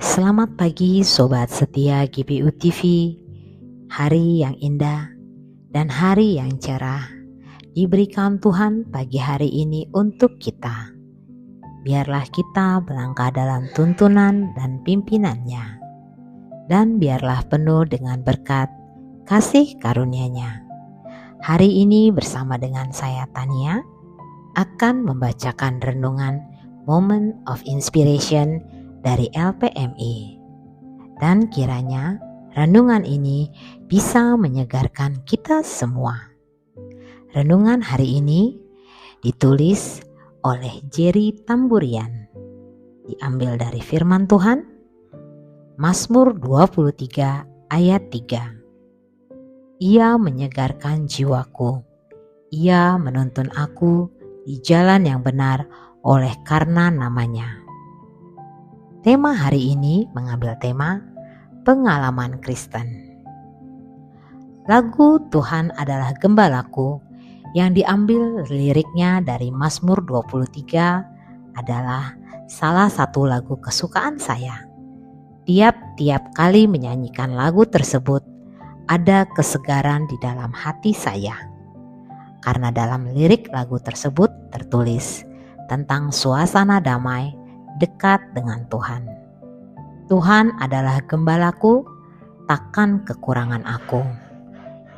Selamat pagi Sobat setia GBU TV. Hari yang indah dan hari yang cerah diberikan Tuhan pagi hari ini untuk kita. Biarlah kita melangkah dalam tuntunan dan pimpinannya, dan biarlah penuh dengan berkat kasih karunia-Nya. Hari ini bersama dengan saya Tania akan membacakan renungan Moment of Inspiration dari LPMI, dan kiranya renungan ini bisa menyegarkan kita semua. Renungan hari ini ditulis oleh Jerry Tamburian, diambil dari firman Tuhan Mazmur 23 ayat 3. Ia menyegarkan jiwaku, ia menuntun aku di jalan yang benar oleh karena namanya. Tema hari ini mengambil tema pengalaman Kristen. Lagu Tuhan adalah Gembalaku yang diambil liriknya dari Mazmur 23 adalah salah satu lagu kesukaan saya. Tiap-tiap kali menyanyikan lagu tersebut ada kesegaran di dalam hati saya. Karena dalam lirik lagu tersebut tertulis tentang suasana damai dekat dengan Tuhan. Tuhan adalah gembalaku, takkan kekurangan aku.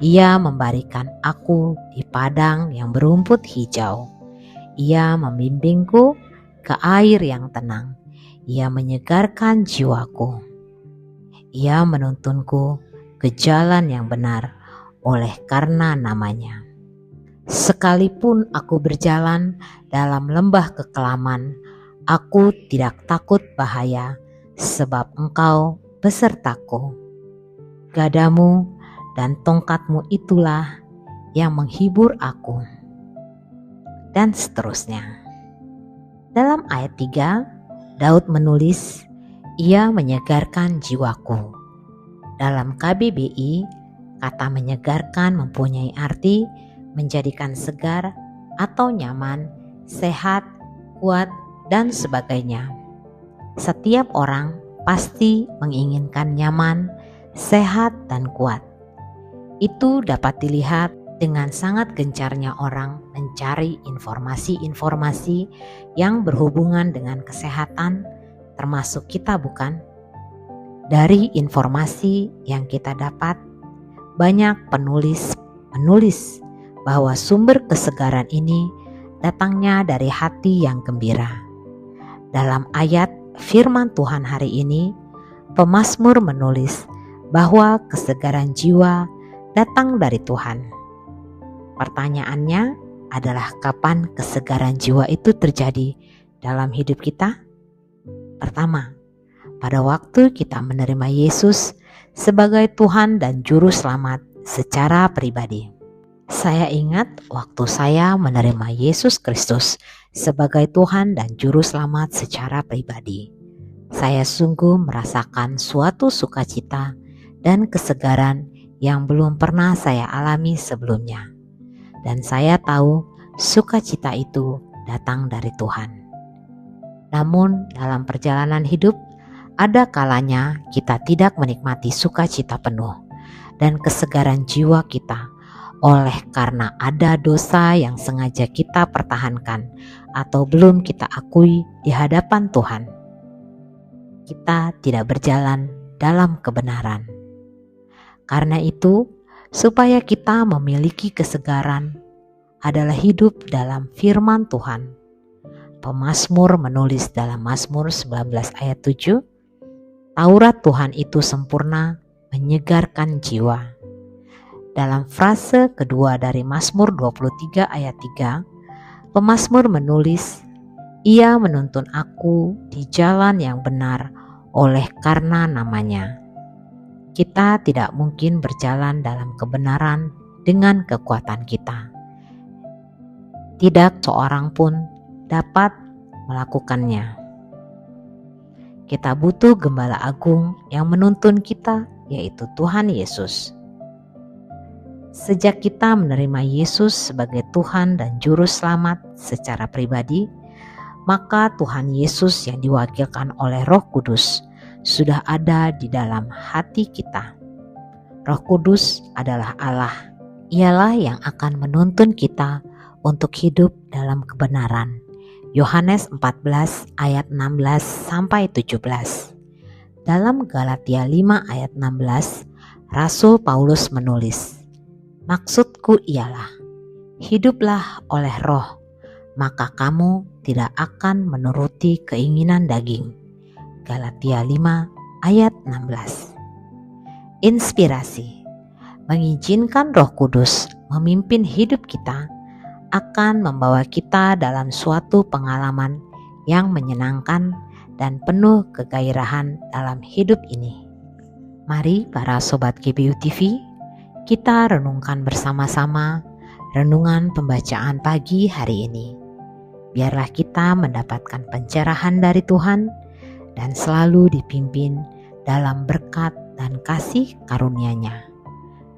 Ia memberikan aku di padang yang berumput hijau. Ia membimbingku ke air yang tenang. Ia menyegarkan jiwaku. Ia menuntunku ke jalan yang benar oleh karena namanya. Sekalipun aku berjalan dalam lembah kekelaman, aku tidak takut bahaya, sebab Engkau besertaku. Gadamu dan tongkatmu itulah yang menghibur aku. Dan seterusnya. Dalam ayat 3, Daud menulis, ia menyegarkan jiwaku. Dalam KBBI, kata menyegarkan mempunyai arti menjadikan segar atau nyaman, sehat, kuat, dan sebagainya. Setiap orang pasti menginginkan nyaman, sehat, dan kuat. Itu dapat dilihat dengan sangat gencarnya orang mencari informasi-informasi yang berhubungan dengan kesehatan, termasuk kita bukan? Dari informasi yang kita dapat, banyak penulis bahwa sumber kesegaran ini datangnya dari hati yang gembira. Dalam ayat firman Tuhan hari ini, pemazmur menulis bahwa kesegaran jiwa datang dari Tuhan. Pertanyaannya adalah kapan kesegaran jiwa itu terjadi dalam hidup kita? Pertama, pada waktu kita menerima Yesus sebagai Tuhan dan Juru Selamat secara pribadi. Saya ingat waktu saya menerima Yesus Kristus sebagai Tuhan dan Juru Selamat secara pribadi. Saya sungguh merasakan suatu sukacita dan kesegaran yang belum pernah saya alami sebelumnya. Dan saya tahu sukacita itu datang dari Tuhan. Namun dalam perjalanan hidup, ada kalanya kita tidak menikmati sukacita penuh dan kesegaran jiwa kita oleh karena ada dosa yang sengaja kita pertahankan atau belum kita akui di hadapan Tuhan. Kita tidak berjalan dalam kebenaran. Karena itu, supaya kita memiliki kesegaran adalah hidup dalam firman Tuhan. Pemazmur menulis dalam Mazmur 19 ayat 7, Taurat Tuhan itu sempurna, menyegarkan jiwa. Dalam frase kedua dari Mazmur 23 ayat 3, pemazmur menulis, ia menuntun aku di jalan yang benar oleh karena namanya. Kita tidak mungkin berjalan dalam kebenaran dengan kekuatan kita. Tidak seorang pun dapat melakukannya. Kita butuh Gembala Agung yang menuntun kita, yaitu Tuhan Yesus. Sejak kita menerima Yesus sebagai Tuhan dan Juru Selamat secara pribadi, maka Tuhan Yesus yang diwakilkan oleh Roh Kudus sudah ada di dalam hati kita. Roh Kudus adalah Allah. Ialah yang akan menuntun kita untuk hidup dalam kebenaran. Yohanes 14 ayat 16 sampai 17. Dalam Galatia 5 ayat 16, Rasul Paulus menulis, "Maksudku ialah, hiduplah oleh roh, maka kamu tidak akan menuruti keinginan daging." Galatia 5 ayat 16. Inspirasi. Mengizinkan Roh Kudus memimpin hidup kita akan membawa kita dalam suatu pengalaman yang menyenangkan dan penuh kegairahan dalam hidup ini. Mari para Sobat GBU TV, kita renungkan bersama-sama renungan pembacaan pagi hari ini. Biarlah kita mendapatkan pencerahan dari Tuhan dan selalu dipimpin dalam berkat dan kasih karunia-Nya.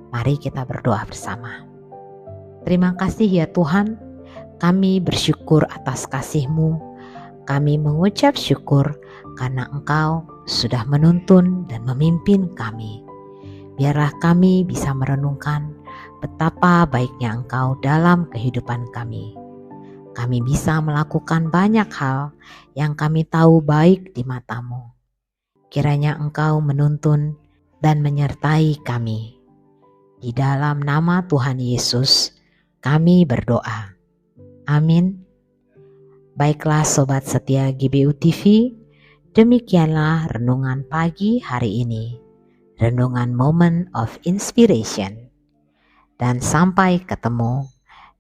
Mari kita berdoa bersama. Terima kasih ya Tuhan, kami bersyukur atas kasih-Mu. Kami mengucap syukur karena Engkau sudah menuntun dan memimpin kami. Biarlah kami bisa merenungkan betapa baiknya Engkau dalam kehidupan kami. Kami bisa melakukan banyak hal yang kami tahu baik di mata-Mu. Kiranya Engkau menuntun dan menyertai kami. Di dalam nama Tuhan Yesus, kami berdoa. Amin. Baiklah Sobat setia GBU TV, demikianlah renungan pagi hari ini. Renungan Moment of Inspiration. Dan sampai ketemu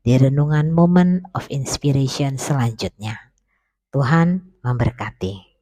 di renungan Moment of Inspiration selanjutnya. Tuhan memberkati.